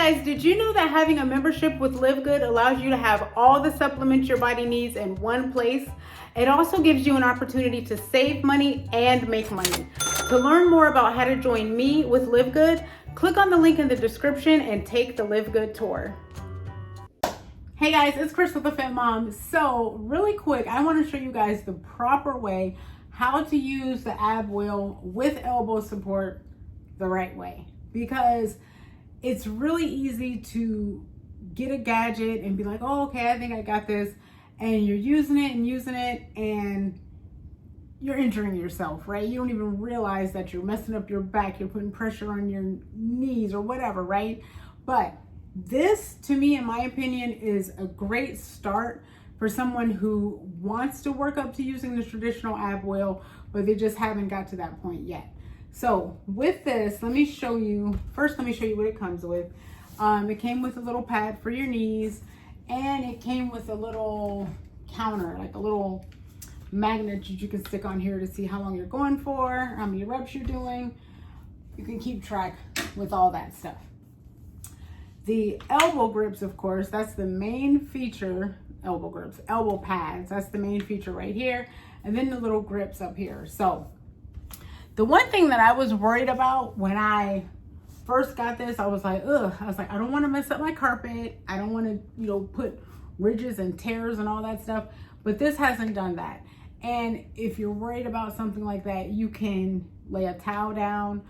guys, did you know that having a membership with Live Good allows you to have all the supplements your body needs in one place? It also gives you an opportunity to save money and make money. To learn more about how to join me with Live Good, click on the link in the description and take the Live Good tour. Hey guys, it's Chris with the Fit Mom. So really quick, I want to show you guys the proper way how to use the ab wheel with elbow support the right way, because it's really easy to get a gadget and be like, oh, okay, I think I got this. And you're using it and you're injuring yourself, right? You don't even realize that you're messing up your back. You're putting pressure on your knees or whatever, right? But this, to me, in my opinion, is a great start for someone who wants to work up to using the traditional ab wheel, but they just haven't got to that point yet. So with this, let me show you what it comes with. It came with a little pad for your knees, and it came with a little counter, like a little magnet that you can stick on here to see how long you're going for, how many reps you're doing. You can keep track with all that stuff. The elbow grips, of course, that's the main feature. Elbow grips, elbow pads, that's the main feature right here. And then the little grips up here. So the one thing that I was worried about when I first got this, I was like, I don't want to mess up my carpet. I don't want to, put ridges and tears and all that stuff. But this hasn't done that. And if you're worried about something like that, you can lay a towel down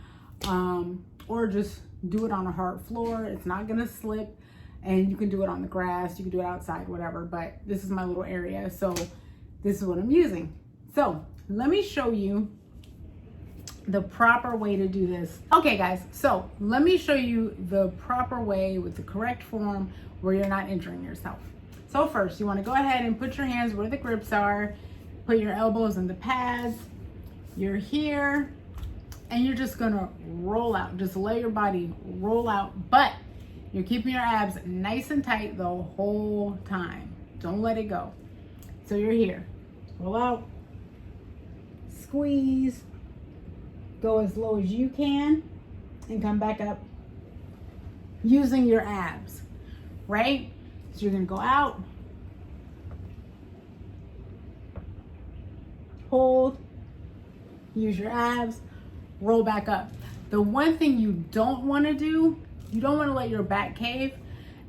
or just do it on a hard floor. It's not going to slip. And you can do it on the grass. You can do it outside, whatever. But this is my little area. So this is what I'm using. So let me show you the proper way to do this. Okay guys, so let me show you the proper way with the correct form where you're not injuring yourself. So first, you want to go ahead and put your hands where the grips are, put your elbows in the pads, you're here, and you're just gonna roll out. Just let your body roll out, but you're keeping your abs nice and tight the whole time. Don't let it go. So you're here, roll out, squeeze, go as low as you can, and come back up using your abs, right? So you're gonna go out, hold, use your abs, roll back up. The one thing you don't wanna do, you don't wanna let your back cave,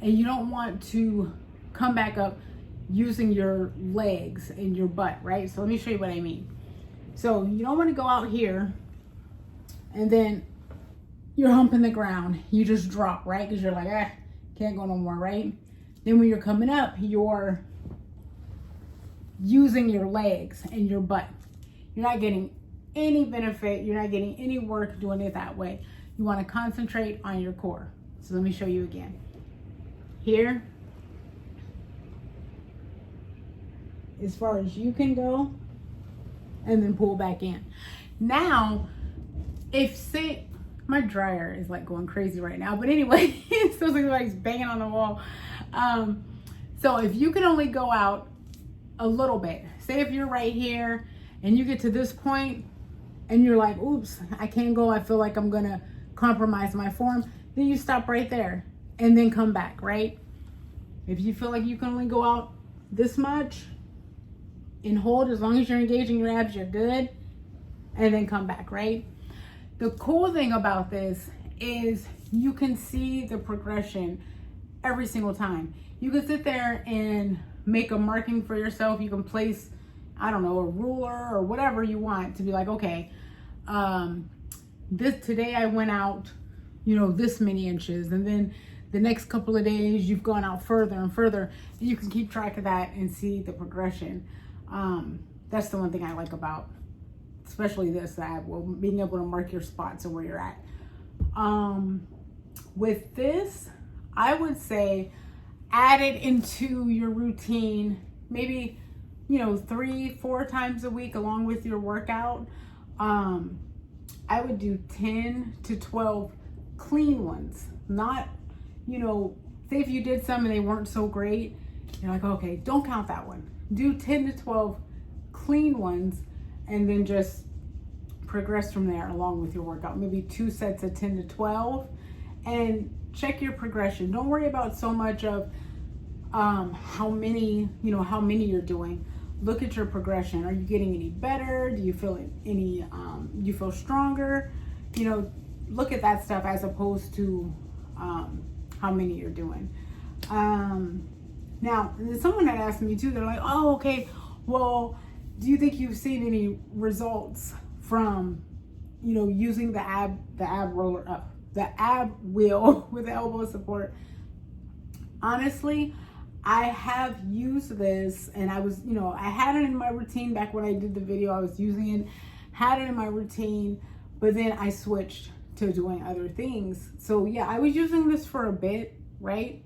and you don't want to come back up using your legs and your butt, right? So let me show you what I mean. So you don't wanna go out here and then you're humping the ground. You just drop, right? Because you're like, can't go no more, right? Then when you're coming up, you're using your legs and your butt. You're not getting any benefit. You're not getting any work doing it that way. You want to concentrate on your core. So let me show you again. Here, as far as you can go, and then pull back in. Now, say my dryer is like going crazy right now, but anyway, it still looks like it's banging on the wall. So if you can only go out a little bit, say if you're right here and you get to this point and you're like, oops, I can't go, I feel like I'm gonna compromise my form, then you stop right there and then come back, right? If you feel like you can only go out this much and hold, as long as you're engaging your abs, you're good, and then come back, right? The cool thing about this is you can see the progression every single time. You can sit there and make a marking for yourself. You can place, I don't know, a ruler or whatever you want to be like, okay, today I went out, this many inches. And then the next couple of days you've gone out further and further. And you can keep track of that and see the progression. That's the one thing I like about especially this being able to mark your spots and where you're at. With this, I would say add it into your routine, maybe 3-4 times a week along with your workout. I would do 10 to 12 clean ones, not say if you did some and they weren't so great, you're like, okay, don't count that one. Do 10 to 12 clean ones and then just progress from there along with your workout. Maybe 2 sets of 10 to 12 and check your progression. Don't worry about so much of how many you're doing. Look at your progression. Are you getting any better? Do you feel any you feel stronger? Look at that stuff as opposed to how many you're doing. Now, someone had asked me too, they're like, oh, okay, well, do you think you've seen any results from using the ab roller the ab wheel with elbow support? Honestly, I have used this, and I was, I had it in my routine back when I did the video. I was using it, had it in my routine, but then I switched to doing other things. So yeah, I was using this for a bit, right?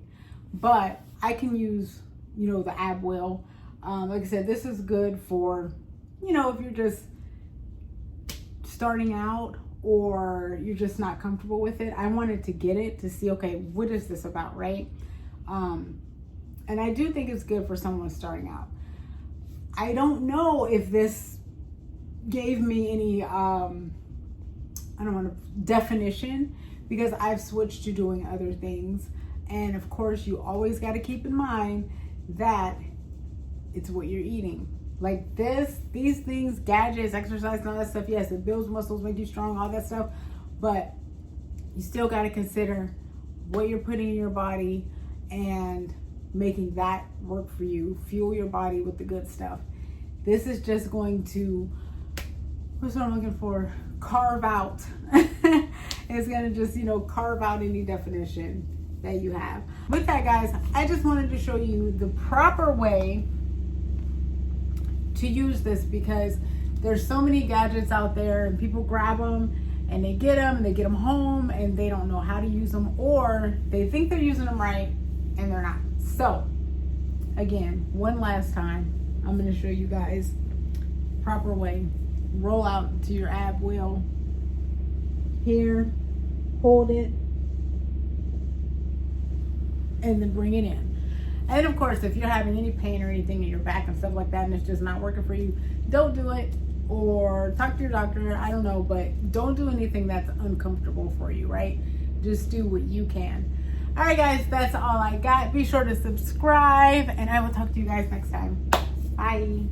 But I can use, the ab wheel. Like I said, this is good for, if you're just starting out or you're just not comfortable with it. I wanted to get it to see, okay, what is this about, right? And I do think it's good for someone starting out. I don't know if this gave me any, definition, because I've switched to doing other things. And of course, you always got to keep in mind that it's what you're eating. Like these things, gadgets, exercise, and all that stuff, yes, it builds muscles, make you strong, all that stuff. But you still got to consider what you're putting in your body and making that work for you. Fuel your body with the good stuff. This is just going to, what's what I'm looking for? Carve out. It's going to just, carve out any definition that you have. With that, guys, I just wanted to show you the proper way to use this, because there's so many gadgets out there and people grab them and they get them home and they don't know how to use them, or they think they're using them right and they're not. So again, one last time, I'm going to show you guys proper way. Roll out to your ab wheel here, hold it, and then bring it in. And of course, if you're having any pain or anything in your back and stuff like that, and it's just not working for you, don't do it, or talk to your doctor. I don't know, but don't do anything that's uncomfortable for you, right? Just do what you can. All right, guys, that's all I got. Be sure to subscribe, and I will talk to you guys next time. Bye.